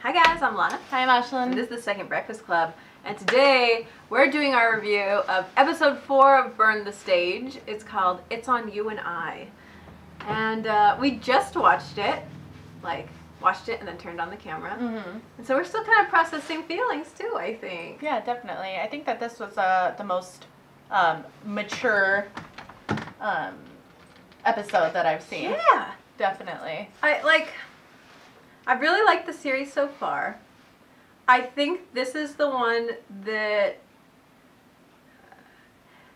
Hi guys, I'm Lana. Hi, I'm Ashlyn. And this is the Second Breakfast Club. And today we're doing our review of episode 4 of Burn the Stage. It's called It's on You and I. And we just watched it. Watched it and then turned on the camera. Mm-hmm. And so we're still kind of processing feelings too, I think. Yeah, definitely. I think that this was the most mature episode that I've seen. Yeah. Definitely. I really like the series so far. I think this is the one that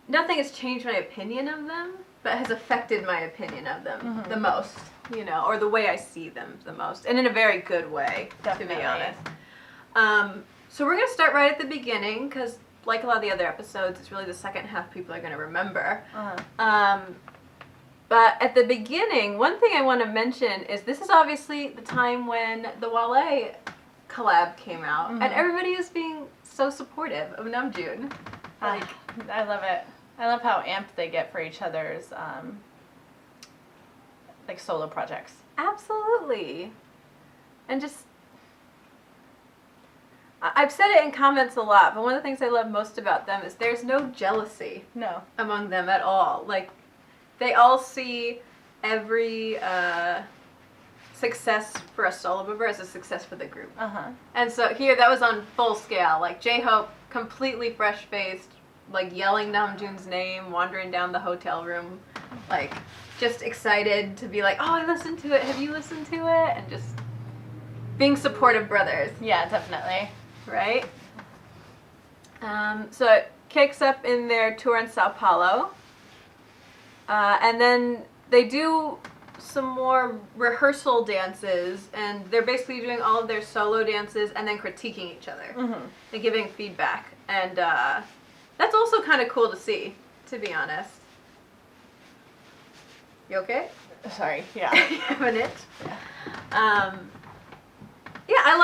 nothing has changed my opinion of them, but has affected my opinion of them the most, or the way I see them the most, and in a very good way, Definitely. to be honest. So we're going to start right at the beginning, because like a lot of the other episodes, it's really the second half people are going to remember. But at the beginning, one thing I want to mention is this is obviously the time when the Wale collab came out, and everybody is being so supportive of Namjoon. I love it. I love how amped they get for each other's solo projects. Absolutely. And just, I've said it in comments a lot, but one of the things I love most about them is there's no jealousy among them at all. They all see every success for a solo member as a success for the group. And so here, that was on full scale. J-Hope, completely fresh-faced, yelling Namjoon's name, wandering down the hotel room, just excited to be oh, I listened to it, have you listened to it? And just being supportive brothers. Yeah, definitely. Right? So it kicks up in their tour in Sao Paulo. And then they do some more rehearsal dances, and they're basically doing all of their solo dances and then critiquing each other and giving feedback. And that's also kind of cool to see, to be honest. You okay? Sorry, yeah. You have an itch? Yeah, I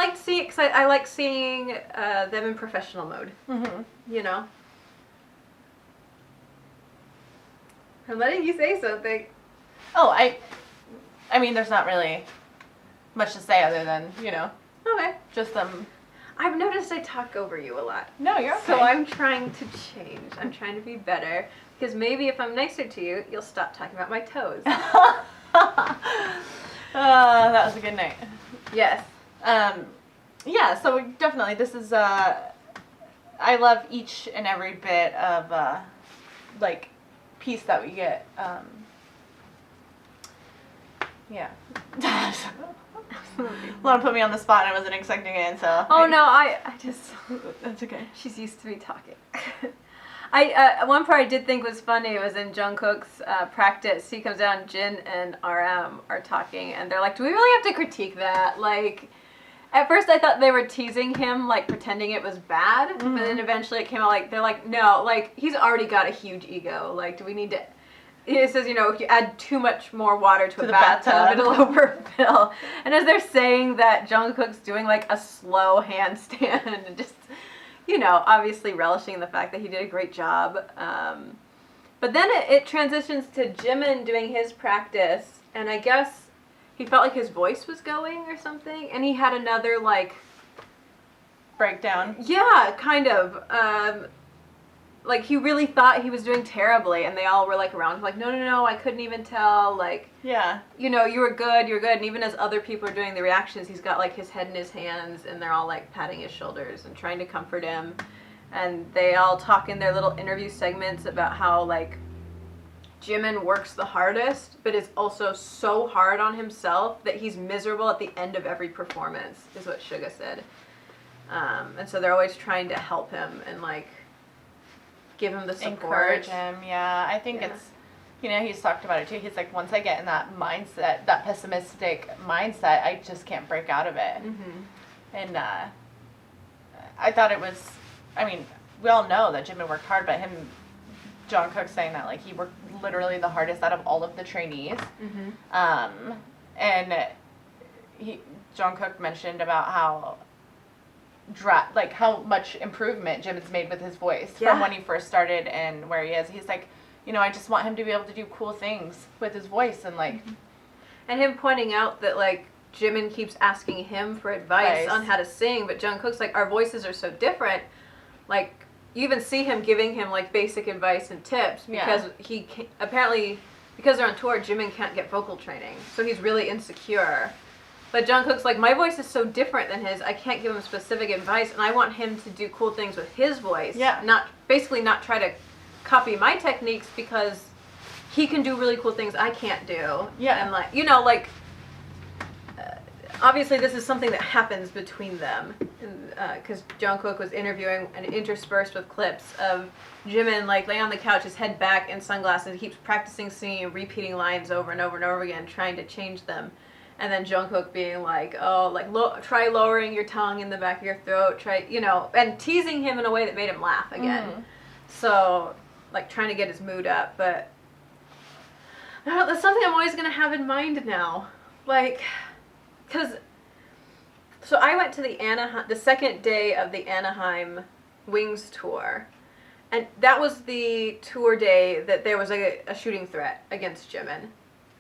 like seeing them in professional mode. I'm letting you say something. Oh, I mean, there's not really much to say other than, Okay. just them. I've noticed I talk over you a lot. No, you're okay. So I'm trying to change. I'm trying to be better. Because maybe if I'm nicer to you, you'll stop talking about my toes. That was a good night. Yes. Yeah, so definitely this is, I love each and every bit of, piece that we get. Yeah. Lana put me on the spot and I wasn't expecting it, so. Oh, no, I just... That's okay. She's used to me talking. One part I did think was funny was in Jungkook's practice. He comes down, Jin and RM are talking, and they're like, do we really have to critique that? At first I thought they were teasing him, pretending it was bad, but then eventually it came out they're like, no, he's already got a huge ego. Do we need to... It says, if you add too much more water to a bathtub, it'll overfill. And as they're saying that, Jungkook's doing a slow handstand and just, obviously relishing the fact that he did a great job. But then it transitions to Jimin doing his practice, and I guess he felt like his voice was going or something, and he had another breakdown. Yeah, kind of. He really thought he was doing terribly, and they all were around him no, I couldn't even tell, yeah, you were good, and even as other people are doing the reactions, he's got his head in his hands, and they're all patting his shoulders and trying to comfort him, and they all talk in their little interview segments about how Jimin works the hardest, but is also so hard on himself that he's miserable at the end of every performance, is what Suga said. And so they're always trying to help him and give him the support. Encourage him, yeah. I think it's, he's talked about it too. He's once I get in that mindset, that pessimistic mindset, I just can't break out of it. And I thought it was, we all know that Jimin worked hard, but Jungkook saying that, he worked literally the hardest out of all of the trainees. And Jungkook mentioned about how how much improvement Jimin's made with his voice from when he first started and where he is. He's I just want him to be able to do cool things with his voice and And him pointing out that Jimin keeps asking him for advice on how to sing, but Jungkook's like, our voices are so different. Like, you even see him giving him, like, basic advice and tips because apparently, because they're on tour, Jimin can't get vocal training. So he's really insecure. But Jungkook's like, my voice is so different than his, I can't give him specific advice, and I want him to do cool things with his voice. Yeah. Not try to copy my techniques because he can do really cool things I can't do. Yeah. And, like, you know, like, obviously this is something that happens between them. Because Jungkook was interviewing and interspersed with clips of Jimin, like, laying on the couch, his head back in sunglasses. He keeps practicing singing and repeating lines over and over and over again, trying to change them. And then Jungkook being like, oh, like, try lowering your tongue in the back of your throat, try, you know, and teasing him in a way that made him laugh again. Mm-hmm. So, like, trying to get his mood up. But I don't know, that's something I'm always going to have in mind now. Like, because, so I went to the second day of the Anaheim Wings tour. And that was the tour day that there was a shooting threat against Jimin.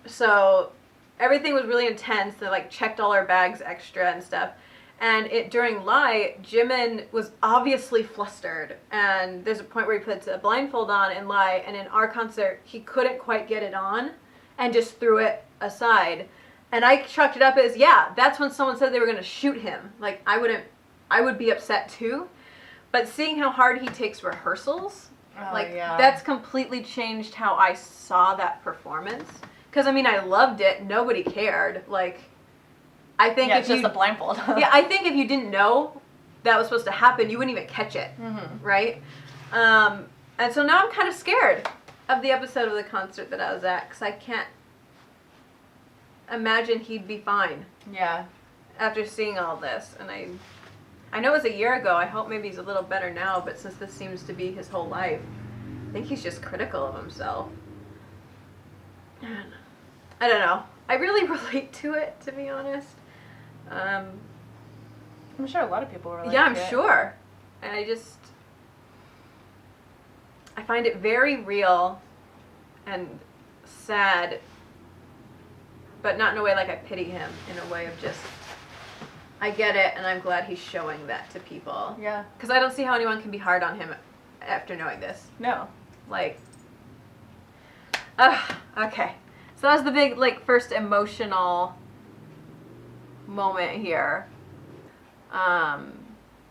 So everything was really intense. They, like, checked all our bags extra and stuff. And during Lie, Jimin was obviously flustered. And there's a point where he puts a blindfold on in Lie, and in our concert, he couldn't quite get it on and just threw it aside. And I chalked it up as, yeah, that's when someone said they were going to shoot him. Like, I would be upset too. But seeing how hard he takes rehearsals, that's completely changed how I saw that performance. Because, I mean, I loved it. Nobody cared. Like, I think it's just a blindfold. Yeah, I think if you didn't know that was supposed to happen, you wouldn't even catch it, right? And so now I'm kind of scared of the episode of the concert that I was at, because I can't imagine he'd be fine. Yeah. After seeing all this, and I know it was a year ago. I hope maybe he's a little better now, but since this seems to be his whole life, I think he's just critical of himself. I don't know. I really relate to it, to be honest. I'm sure a lot of people relate to it. Yeah, I'm sure. And I find it very real and sad, but not in a way like I pity him, in a way of just, I get it, and I'm glad he's showing that to people. Yeah. Because I don't see how anyone can be hard on him after knowing this. No. Like, okay. So that was the big, like, first emotional moment here.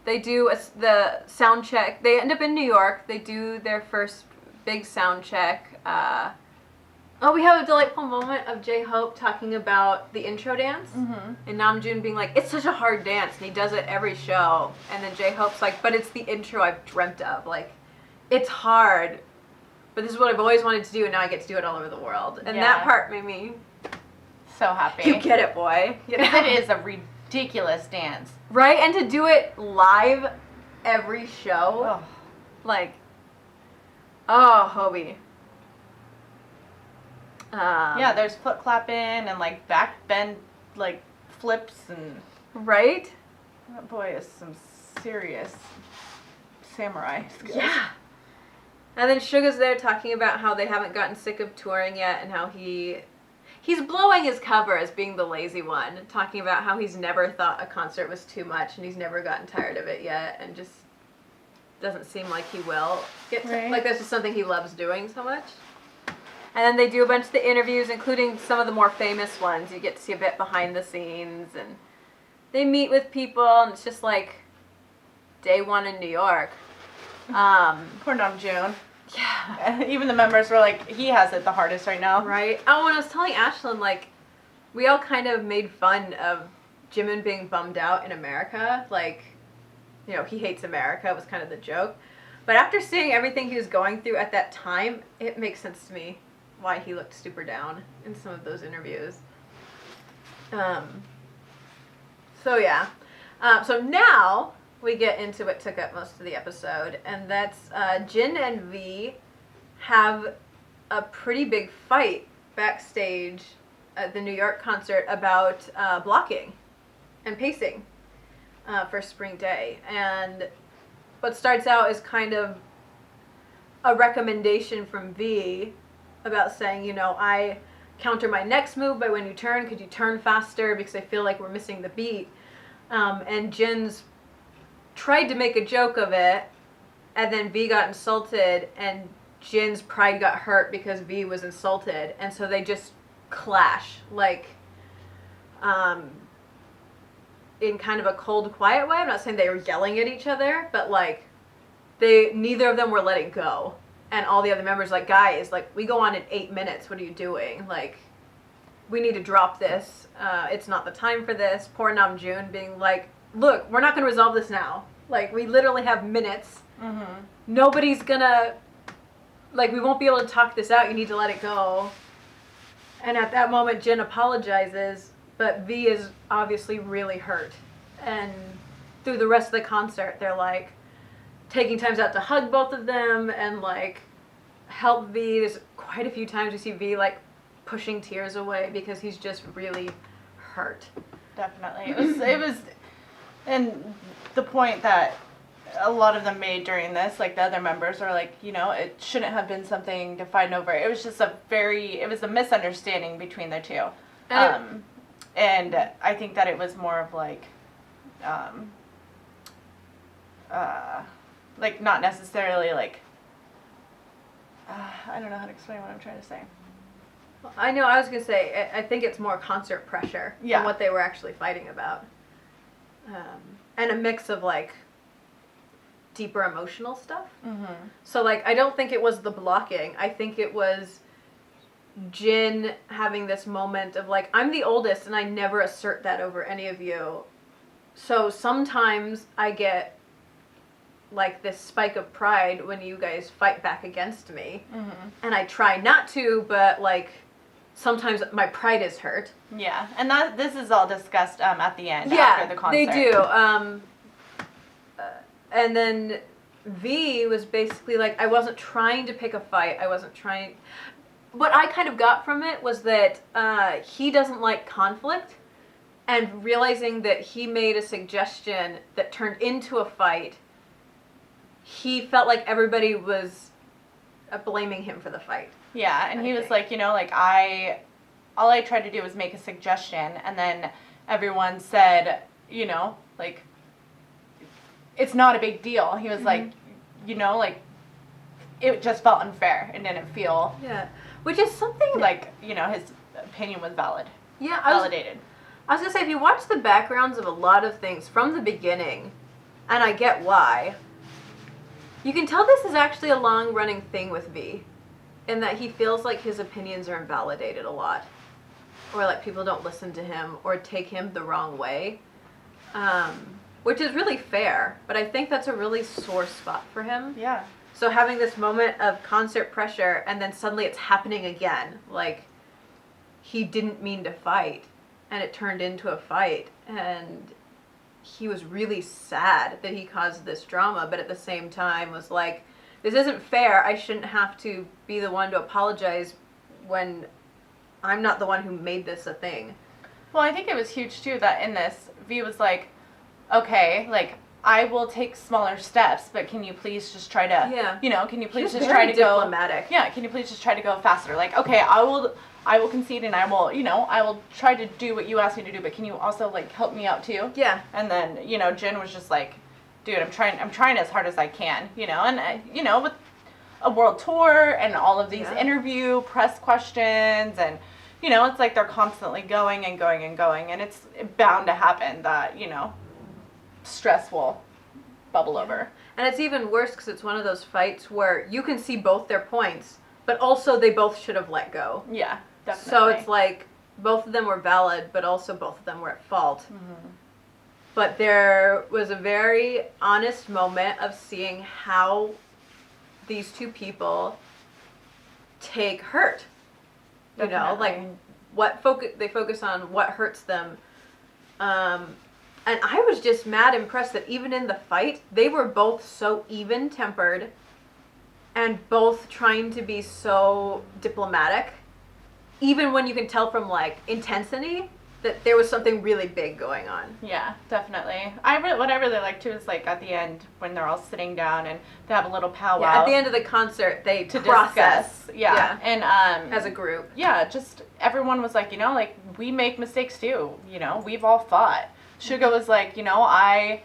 They do the sound check. They end up in New York. They do their first big sound check. We have a delightful moment of J-Hope talking about the intro dance. Mm-hmm. And Namjoon being like, it's such a hard dance. And he does it every show. And then J-Hope's like, but it's the intro I've dreamt of. Like, it's hard, but this is what I've always wanted to do, and now I get to do it all over the world. And that part made me so happy. You get it, boy. You know? It is a ridiculous dance. Right? And to do it live every show. Oh. Like, Hobie. Yeah, there's foot clapping and, like, back bend, like, flips and... Right? That boy is some serious samurai skills. Yeah. And then Suga's there talking about how they haven't gotten sick of touring yet, and how he's blowing his cover as being the lazy one, talking about how he's never thought a concert was too much, and he's never gotten tired of it yet, and just doesn't seem like he will get like that's just something he loves doing so much. And then they do a bunch of the interviews, including some of the more famous ones. You get to see a bit behind the scenes, and they meet with people, and it's just like day one in New York. Poor Namjoon. Yeah. Even the members were like, he has it the hardest right now. Right. Oh, when I was telling Ashlyn, like, we all kind of made fun of Jimin being bummed out in America. Like, you know, he hates America was kind of the joke. But after seeing everything he was going through at that time, it makes sense to me why he looked super down in some of those interviews. So yeah. So now we get into what took up most of the episode, and that's Jin and V have a pretty big fight backstage at the New York concert about blocking and pacing for Spring Day. And what starts out is kind of a recommendation from V about saying, you know, I counter my next move by when you turn? Could you turn faster? Because I feel like we're missing the beat. And Jin's tried to make a joke of it, and then V got insulted, and Jin's pride got hurt because V was insulted, and so they just clash, like, in kind of a cold, quiet way. I'm not saying they were yelling at each other, but, like, neither of them were letting go. And all the other members, like, guys, like, we go on in 8 minutes. What are you doing? Like, we need to drop this. It's not the time for this. Poor Namjoon being like, look, we're not going to resolve this now. Like, we literally have minutes. Mm-hmm. Nobody's gonna, like, we won't be able to talk this out. You need to let it go. And at that moment, Jin apologizes, but V is obviously really hurt. And through the rest of the concert, they're, like, taking times out to hug both of them and, like, help V. There's quite a few times we see V, like, pushing tears away because he's just really hurt. Definitely. It was, and the point that a lot of them made during this, like the other members are like, you know, it shouldn't have been something to fight over. It was just it was a misunderstanding between the two. And I think that it was more of like not necessarily like, I don't know how to explain what I'm trying to say. I know, I was going to say, I think it's more concert pressure than what they were actually fighting about. And a mix of, like, deeper emotional stuff. Mm-hmm. So, like, I don't think it was the blocking. I think it was Jin having this moment of, like, I'm the oldest and I never assert that over any of you. So sometimes I get, like, this spike of pride when you guys fight back against me. Mm-hmm. And I try not to, but, like, sometimes my pride is hurt. Yeah, and this is all discussed at the end after the concert. They do. And then V was basically like, I wasn't trying to pick a fight. I wasn't trying. What I kind of got from it was that he doesn't like conflict, and realizing that he made a suggestion that turned into a fight, he felt like everybody was blaming him for the fight. Yeah, and he was like, you know, like, all I tried to do was make a suggestion, and then everyone said, you know, like, it's not a big deal. He was like, you know, like, it just felt unfair and didn't feel... Yeah, which is something... Like, you know, his opinion was valid. Yeah, validated. I was going to say, if you watch the backgrounds of a lot of things from the beginning, and I get why, you can tell this is actually a long-running thing with V, in that he feels like his opinions are invalidated a lot. Or, like, people don't listen to him or take him the wrong way. Which is really fair, but I think that's a really sore spot for him. Yeah. So having this moment of concert pressure, and then suddenly it's happening again. Like, he didn't mean to fight, and it turned into a fight, and he was really sad that he caused this drama, but at the same time was like, this isn't fair. I shouldn't have to be the one to apologize when I'm not the one who made this a thing. Well, I think it was huge, too, that in this, V was like, okay, like, I will take smaller steps, but can you please just try to, you know, can you please just try to diplomatic. Yeah, can you please just try to go faster? Like, okay, I will concede and I will, you know, I will try to do what you asked me to do, but can you also, like, help me out too? Yeah. And then, you know, Jin was just like, dude, I'm trying as hard as I can, you know, and, you know, with a world tour and all of these interview press questions and, you know, it's like they're constantly going and going and going, and it's bound to happen that, you know, stress will bubble over. And it's even worse because it's one of those fights where you can see both their points, but also they both should have let go. Yeah, definitely. So it's like both of them were valid, but also both of them were at fault. Mm-hmm. But there was a very honest moment of seeing how these two people take hurt. You know, like they focus on what hurts them. And I was just mad impressed that even in the fight, they were both so even-tempered and both trying to be so diplomatic. Even when you can tell from, like, intensity that there was something really big going on. Yeah, definitely. What I really like too is like at the end when they're all sitting down and they have a little powwow. Yeah, at the end of the concert, they to process. discuss. Yeah. And as a group. Yeah, just everyone was like, like we make mistakes too. We've all fought. Suga was like, I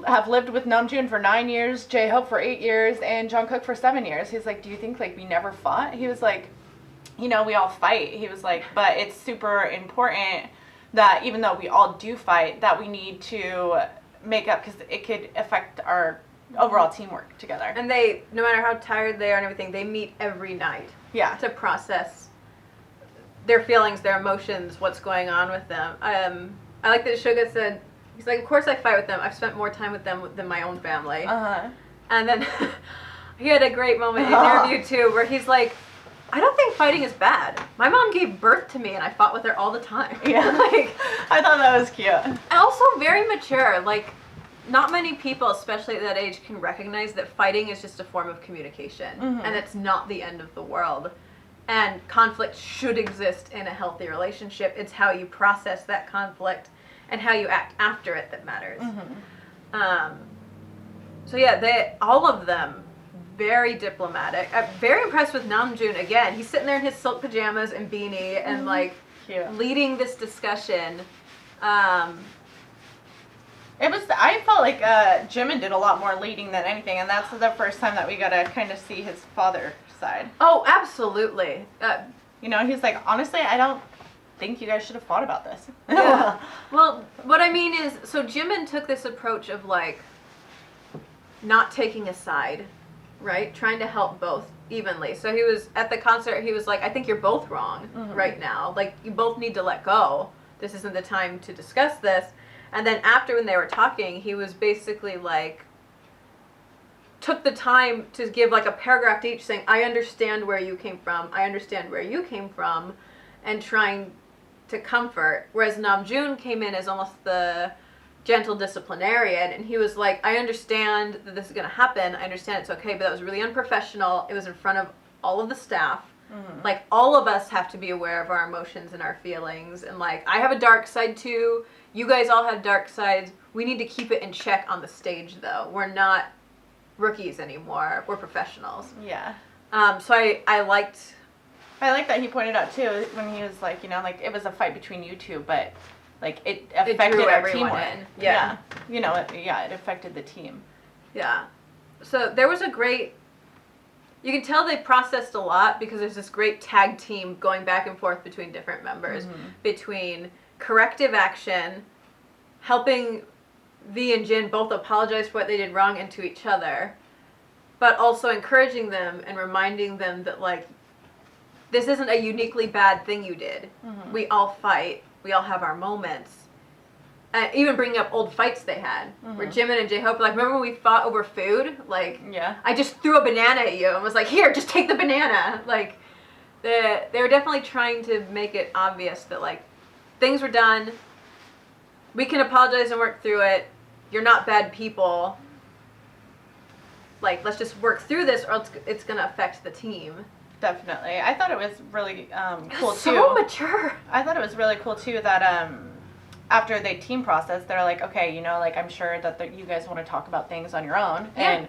have lived with Namjoon for 9 years, J-Hope for 8 years, and Jungkook for 7 years. He's like, do you think like we never fought? He was like, we all fight. He was like, but it's super important that even though we all do fight, that we need to make up because it could affect our overall teamwork together. And they, no matter how tired they are and everything, they meet every night. Yeah. To process their feelings, their emotions, what's going on with them. I like that Suga said, he's like, of course I fight with them. I've spent more time with them than my own family. Uh-huh. And then he had a great moment in an interview too where he's like, I don't think fighting is bad. My mom gave birth to me and I fought with her all the time. Yeah. Like, I thought that was cute. And also very mature. Like, not many people, especially at that age, can recognize that fighting is just a form of communication. And it's not the end of the world. And conflict should exist in a healthy relationship. It's how you process that conflict and how you act after it that matters. So yeah, all of them, very diplomatic. I'm very impressed with Namjoon again. He's sitting there in his silk pajamas and beanie and like leading this discussion. I felt like Jimin did a lot more leading than anything, and that's the first time that we got to kind of see his father side. Oh, absolutely. He's like, honestly, I don't think you guys should have fought about this. Yeah. Well, what I mean is, so Jimin took this approach of like not taking a side, right? Trying to help both evenly. So he was at the concert, he was like, I think you're both wrong right now. Like, you both need to let go. This isn't the time to discuss this. And then after when they were talking, he was basically like, took the time to give like a paragraph to each saying, I understand where you came from. I understand where you came from. And trying to comfort. Whereas Namjoon came in as almost the gentle disciplinarian. And he was like, I understand that this is going to happen. I understand it's okay. But that was really unprofessional. It was in front of all of the staff. Like, all of us have to be aware of our emotions and our feelings. And like, I have a dark side too. You guys all have dark sides. We need to keep it in check on the stage, though. We're not rookies anymore. We're professionals. Yeah. So I liked... I like that he pointed out, too, when he was like, like, it was a fight between you two, but, like, it affected our teamwork. Yeah. It affected the team. Yeah. So there was a great... You can tell they processed a lot because there's this great tag team going back and forth between different members. Between corrective action, helping V and Jin both apologize for what they did wrong and to each other, but also encouraging them and reminding them that, like, this isn't a uniquely bad thing you did. We all fight. We all have our moments. Even bringing up old fights they had, where Jimin and J-Hope were like, remember when we fought over food? Like, I just threw a banana at you and was like, here, just take the banana. Like, they were definitely trying to make it obvious that, like, things were done. We can apologize and work through it. You're not bad people. Like, let's just work through this, or it's going to affect the team. Definitely. I thought it was really cool, too. So mature. I thought it was really cool, too, that after they team process, they're like, okay, like, I'm sure that you guys want to talk about things on your own. Yeah. And,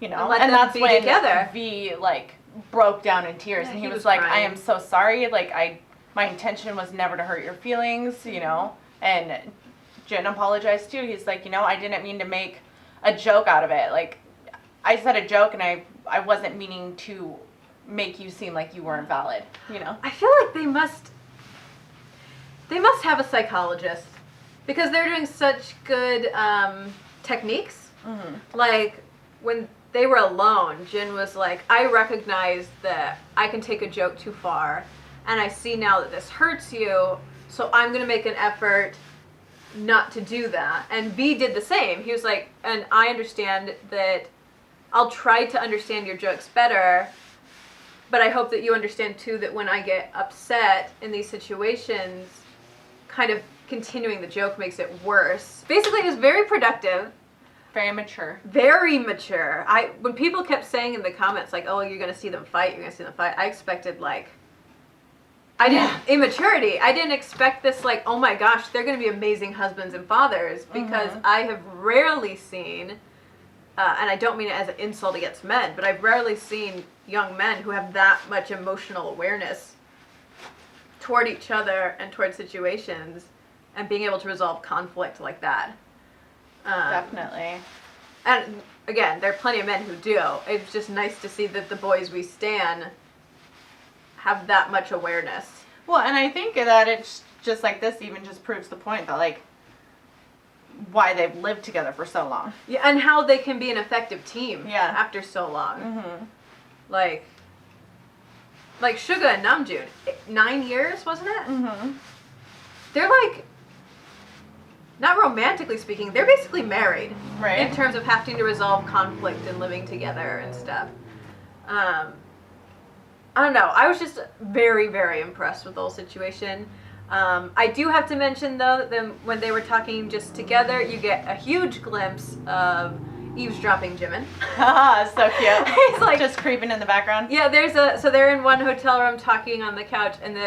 and that's when together. V, like, broke down in tears. And he was like, crying. I am so sorry. Like, my intention was never to hurt your feelings, And Jin apologized, too. He's like, I didn't mean to make a joke out of it. Like, I said a joke, and I wasn't meaning to make you seem like you weren't valid, I feel like they must have a psychologist because they're doing such good techniques. Like, when they were alone, Jin was like, I recognize that I can take a joke too far, and I see now that this hurts you, so I'm going to make an effort not to do that. And V did the same. He was like, and I understand that I'll try to understand your jokes better, but I hope that you understand, too, that when I get upset in these situations, kind of continuing the joke makes it worse. Basically, it was very productive. Very mature. Very mature. When people kept saying in the comments, like, oh, you're going to see them fight, I expected, like, I didn't immaturity. I didn't expect this like, oh my gosh, they're going to be amazing husbands and fathers, because I have rarely seen, and I don't mean it as an insult against men, but I've rarely seen young men who have that much emotional awareness toward each other and toward situations, and being able to resolve conflict like that. Definitely. And again, there are plenty of men who do. It's just nice to see that the boys we stan have that much awareness. Well, and I think that it's just like this even just proves the point that, like, why they've lived together for so long. Yeah, and how they can be an effective team after so long. Like Suga and Namjoon, 9 years, wasn't it? They're like, not romantically speaking, they're basically married. Right. In terms of having to resolve conflict and living together and stuff. I don't know. I was just very, very impressed with the whole situation. I do have to mention, though, that when they were talking just together, you get a huge glimpse of eavesdropping Jimin. So cute. He's like just creeping in the background. Yeah, so they're in one hotel room talking on the couch, and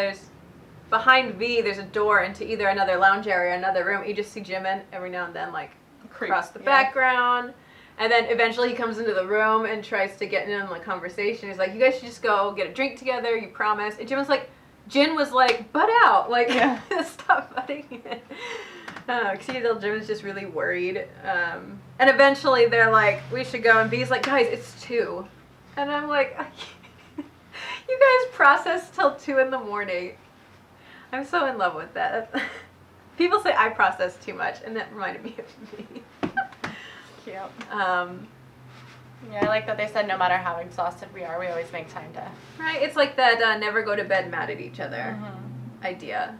behind V, there's a door into either another lounge area or another room. You just see Jimin every now and then, like, across the background. And then eventually he comes into the room and tries to get in on the conversation. He's like, you guys should just go get a drink together, you promise. And Jin was like, butt out. Like, stop butting in. Because you know, Jin's just really worried. And eventually they're like, we should go. And V's like, guys, it's 2. And I'm like, you guys process till 2 in the morning. I'm so in love with that. People say I process too much, and that reminded me of me. Cute. Yeah, I like that they said no matter how exhausted we are, we always make time to. Right, it's like that never go to bed mad at each other idea.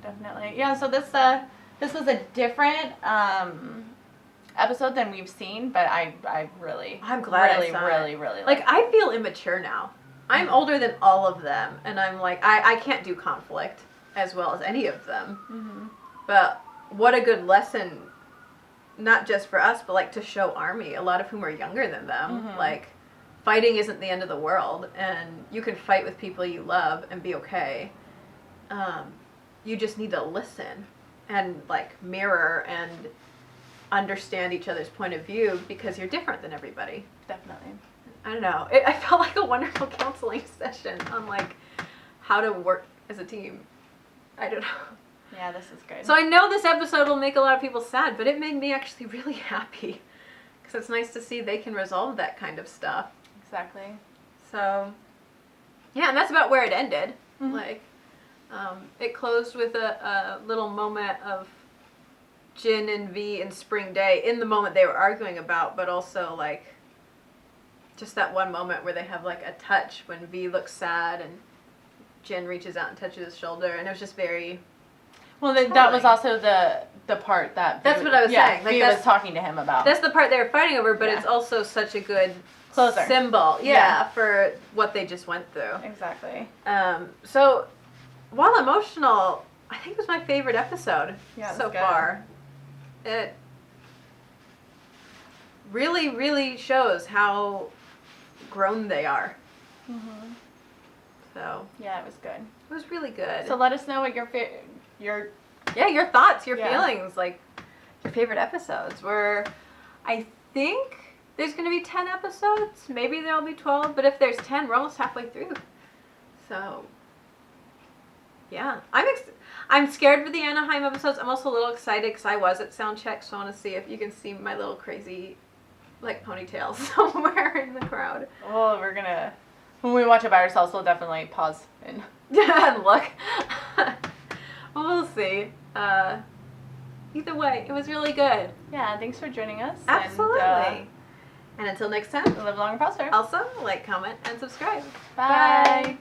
Definitely. Yeah, so this was a different episode than we've seen, but I'm glad really, really like I feel immature now. I'm older than all of them, and I'm like, I can't do conflict as well as any of them. But what a good lesson, not just for us, but like to show Army, a lot of whom are younger than them. Like, fighting isn't the end of the world, and you can fight with people you love and be okay. You just need to listen and like mirror and understand each other's point of view, because you're different than everybody. Definitely. I don't know. I felt like a wonderful counseling session on like how to work as a team. I don't know. Yeah, this is good. So I know this episode will make a lot of people sad, but it made me actually really happy, because it's nice to see they can resolve that kind of stuff. Exactly. So, yeah, and that's about where it ended. Like, it closed with a little moment of Jin and V and Spring Day in the moment they were arguing about, but also like just that one moment where they have like a touch when V looks sad and Jin reaches out and touches his shoulder, and it was just very. Well, that was also the part that. That's what I was saying. Like, V was talking to him about. That's the part they were fighting over, but it's also such a good closer symbol, for what they just went through. Exactly. So, while emotional, I think it was my favorite episode so far. It really, really shows how grown they are. So. Yeah, it was good. It was really good. So let us know what your thoughts, your feelings, like your favorite episodes. I think there's going to be 10 episodes. Maybe there'll be 12, but if there's 10, we're almost halfway through. So, yeah. I'm scared for the Anaheim episodes. I'm also a little excited because I was at Soundcheck, so I want to see if you can see my little crazy, like, ponytail somewhere in the crowd. Well, when we watch it by ourselves, we'll definitely pause and look. Well, we'll see. Either way, it was really good. Yeah, thanks for joining us. Absolutely. And until next time, live long and prosper. Also, like, comment, and subscribe. Bye.